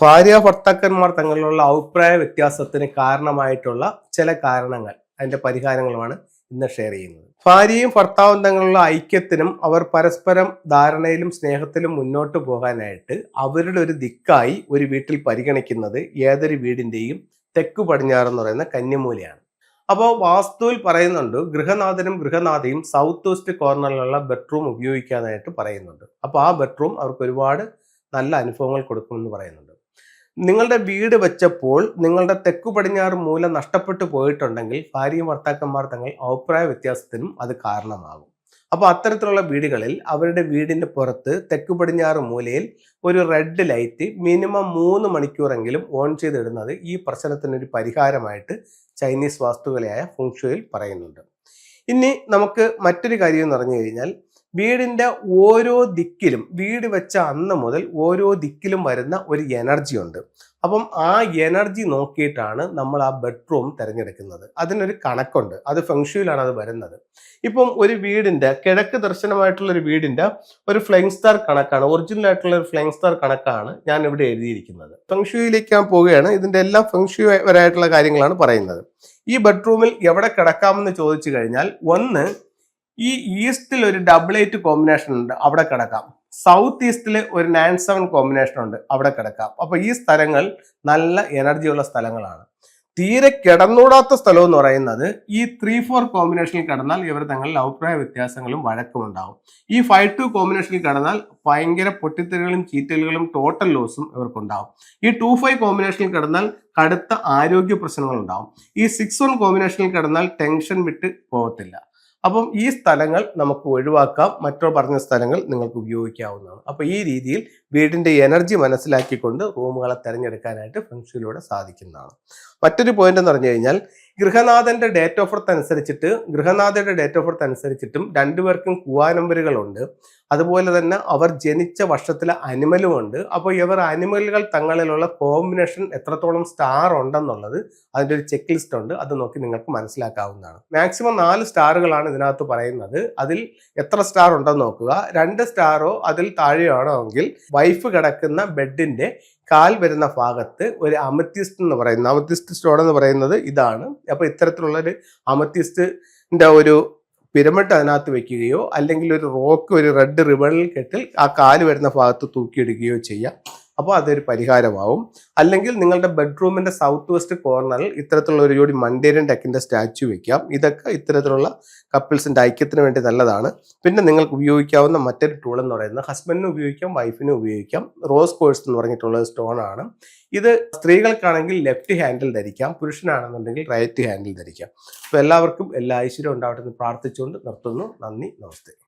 ഭാര്യ ഭർത്താക്കന്മാർ തങ്ങളിലുള്ള അഭിപ്രായ വ്യത്യാസത്തിന് കാരണമായിട്ടുള്ള ചില കാരണങ്ങൾ, അതിന്റെ പരിഹാരങ്ങളുമാണ് ഇന്ന് ഷെയർ ചെയ്യുന്നത്. ഭാര്യയും ഭർത്താവും തങ്ങളുള്ള ഐക്യത്തിനും അവർ പരസ്പരം ധാരണയിലും സ്നേഹത്തിലും മുന്നോട്ട് പോകാനായിട്ട് അവരുടെ ഒരു ദിക്കായി ഒരു വീട്ടിൽ പരിഗണിക്കുന്നത് ഏതൊരു വീടിന്റെയും തെക്കു പടിഞ്ഞാറെന്ന് പറയുന്ന കന്നിമൂലയാണ്. അപ്പോൾ വാസ്തുവിൽ പറയുന്നുണ്ട്, ഗൃഹനാഥനും ഗൃഹനാഥയും സൗത്ത് വെസ്റ്റ് കോർണറിലുള്ള ബെഡ്റൂം ഉപയോഗിക്കാനായിട്ട് പറയുന്നുണ്ട്. അപ്പോൾ ആ ബെഡ്റൂം അവർക്ക് ഒരുപാട് നല്ല അനുഭവങ്ങൾ കൊടുക്കുമെന്ന് പറയുന്നുണ്ട്. നിങ്ങളുടെ വീട് വെച്ചപ്പോൾ നിങ്ങളുടെ തെക്കു പടിഞ്ഞാറ് മൂല നഷ്ടപ്പെട്ടു പോയിട്ടുണ്ടെങ്കിൽ ഭാര്യയും ഭർത്താക്കന്മാർ തങ്ങൾ അഭിപ്രായ വ്യത്യാസത്തിനും അത് കാരണമാകും. അപ്പോൾ അത്തരത്തിലുള്ള വീടുകളിൽ അവരുടെ വീടിന്റെ പുറത്ത് തെക്കു പടിഞ്ഞാറ് മൂലയിൽ ഒരു റെഡ് ലൈറ്റ് മിനിമം 3 മണിക്കൂറെങ്കിലും ഓൺ ചെയ്തിടുന്നത് ഈ പ്രശ്നത്തിനൊരു പരിഹാരമായിട്ട് ചൈനീസ് വാസ്തുകലയായ ഫുങ്ഷുയിൽ പറയുന്നുണ്ട്. ഇനി നമുക്ക് മറ്റൊരു കാര്യം എന്ന് പറഞ്ഞു കഴിഞ്ഞാൽ, വീടിന്റെ ഓരോ ദിക്കിലും, വീട് വെച്ച അന്ന് മുതൽ ഓരോ ദിക്കിലും വരുന്ന ഒരു എനർജി ഉണ്ട്. അപ്പം ആ എനർജി നോക്കിയിട്ടാണ് നമ്മൾ ആ ബെഡ്റൂം തിരഞ്ഞെടുക്കുന്നത്. അതിനൊരു കണക്കുണ്ട്, അത് ഫെങ്ഷുയിലാണ് അത് വരുന്നത്. ഇപ്പം ഒരു വീടിന്റെ കിഴക്ക് ദർശനമായിട്ടുള്ള ഒരു വീടിന്റെ ഒരു ഫ്ലൈങ് സ്റ്റാർ കണക്കാണ്, ഒറിജിനൽ ആയിട്ടുള്ള ഒരു ഫ്ലൈങ് സ്റ്റാർ കണക്കാണ് ഞാൻ ഇവിടെ എഴുതിയിരിക്കുന്നത്. ഫെങ്ഷുയിലേക്ക് ഞാൻ പോവുകയാണ്. ഇതിന്റെ എല്ലാം ഫെങ്ഷു വരായിട്ടുള്ള കാര്യങ്ങളാണ് പറയുന്നത്. ഈ ബെഡ്റൂമിൽ എവിടെ കിടക്കാമെന്ന് ചോദിച്ചു കഴിഞ്ഞാൽ, ഒന്ന്, ഈ ഈസ്റ്റിൽ ഒരു 88 കോമ്പിനേഷൻ ഉണ്ട്, അവിടെ കിടക്കാം. സൗത്ത് ഈസ്റ്റിൽ ഒരു 97 കോമ്പിനേഷൻ ഉണ്ട്, അവിടെ കിടക്കാം. അപ്പൊ ഈ സ്ഥലങ്ങൾ നല്ല എനർജിയുള്ള സ്ഥലങ്ങളാണ്. തീരെ കിടന്നൂടാത്ത സ്ഥലം എന്ന് പറയുന്നത് ഈ 3-4 കോമ്പിനേഷനിൽ കിടന്നാൽ ഇവർ തങ്ങളിൽ അഭിപ്രായ വ്യത്യാസങ്ങളും വഴക്കും ഉണ്ടാവും. ഈ 5-2 കോമ്പിനേഷനിൽ കിടന്നാൽ ഭയങ്കര പൊട്ടിത്തെറികളും ചീറ്റലുകളും ടോട്ടൽ ലോസും ഇവർക്കുണ്ടാവും. ഈ 2-5 കോമ്പിനേഷനിൽ കിടന്നാൽ കടുത്ത ആരോഗ്യ പ്രശ്നങ്ങൾ ഉണ്ടാവും. ഈ 6-1 കോമ്പിനേഷനിൽ കിടന്നാൽ ടെൻഷൻ വിട്ട് പോകത്തില്ല. അപ്പം ഈ സ്ഥലങ്ങൾ നമുക്ക് ഒഴിവാക്കാം, മറ്റോ പറഞ്ഞ സ്ഥലങ്ങൾ നിങ്ങൾക്ക് ഉപയോഗിക്കാവുന്നതാണ്. അപ്പൊ ഈ രീതിയിൽ വീടിന്റെ എനർജി മനസ്സിലാക്കിക്കൊണ്ട് റൂമുകളെ തിരഞ്ഞെടുക്കാനായിട്ട് ഫെങ്ഷുയിലൂടെ സാധിക്കുന്നതാണ്. മറ്റൊരു പോയിന്റ് എന്ന് പറഞ്ഞു കഴിഞ്ഞാൽ, ഗൃഹനാഥന്റെ ഡേറ്റ് ഓഫ് ബർത്ത് അനുസരിച്ചിട്ട്, ഗൃഹനാഥയുടെ ഡേറ്റ് ഓഫ് ബർത്ത് അനുസരിച്ചിട്ടും രണ്ടുപേർക്കും കുവാ നമ്പറുകളുണ്ട്. അതുപോലെ തന്നെ അവർ ജനിച്ച വർഷത്തിലെ അനിമലും ഉണ്ട്. അപ്പോൾ ഇവർ അനിമലുകൾ തങ്ങളിലുള്ള കോമ്പിനേഷൻ എത്രത്തോളം സ്റ്റാർ ഉണ്ടെന്നുള്ളത് അതിൻ്റെ ഒരു ചെക്ക് ലിസ്റ്റ് ഉണ്ട്, അത് നോക്കി നിങ്ങൾക്ക് മനസ്സിലാക്കാവുന്നതാണ്. മാക്സിമം 4 സ്റ്റാറുകളാണ് ഇതിനകത്ത് പറയുന്നത്. അതിൽ എത്ര സ്റ്റാർ ഉണ്ടെന്ന് നോക്കുക. 2 സ്റ്റാറോ അതിൽ താഴെയാണോ എങ്കിൽ വൈഫ് കിടക്കുന്ന ബെഡിന്റെ കാൽ വരുന്ന ഭാഗത്ത് ഒരു അമത്തിസ്റ്റ് എന്ന് പറയുന്നത്, അമത്തിസ്റ്റ് സ്റ്റോൺ എന്ന് പറയുന്നത് ഇതാണ്. അപ്പൊ ഇത്തരത്തിലുള്ള ഒരു അമത്തിസ്റ്റിന്റെ ഒരു പിരമിഡ് അതിനകത്ത് വെക്കുകയോ അല്ലെങ്കിൽ ഒരു റോക്ക് ഒരു റെഡ് റിബണിൽ കെട്ടിൽ ആ കാല് വരുന്ന ഭാഗത്ത് തൂക്കിയിടുകയോ ചെയ്യാം. അപ്പോൾ അതൊരു പരിഹാരമാവും. അല്ലെങ്കിൽ നിങ്ങളുടെ ബെഡ്റൂമിന്റെ സൗത്ത് വെസ്റ്റ് കോർണറിൽ ഇത്തരത്തിലുള്ള ഒരു ജോഡി മണ്ടേരിയൻ ഡക്കിന്റെ സ്റ്റാച്ചു വെക്കാം. ഇതൊക്കെ ഇത്തരത്തിലുള്ള കപ്പിൾസിന്റെ ഐക്യത്തിന് വേണ്ടി നല്ലതാണ്. പിന്നെ നിങ്ങൾക്ക് ഉപയോഗിക്കാവുന്ന മറ്റൊരു ടൂൾ എന്ന് പറയുന്നത് ഹസ്ബൻഡിനും ഉപയോഗിക്കാം, വൈഫിനും ഉപയോഗിക്കാം. റോസ് കോഴ്സ് എന്ന് പറഞ്ഞിട്ടുള്ള സ്റ്റോൺ ആണ് ഇത്. സ്ത്രീകൾക്കാണെങ്കിൽ ലെഫ്റ്റ് ഹാൻഡിൽ ധരിക്കാം, പുരുഷനാണെന്നുണ്ടെങ്കിൽ റൈറ്റ് ഹാൻഡിൽ ധരിക്കാം. അപ്പോൾ എല്ലാവർക്കും എല്ലാ ഐശ്വര്യവും ഉണ്ടാവട്ടെ എന്ന് പ്രാർത്ഥിച്ചുകൊണ്ട് നിർത്തുന്നു. നന്ദി, നമസ്തേ.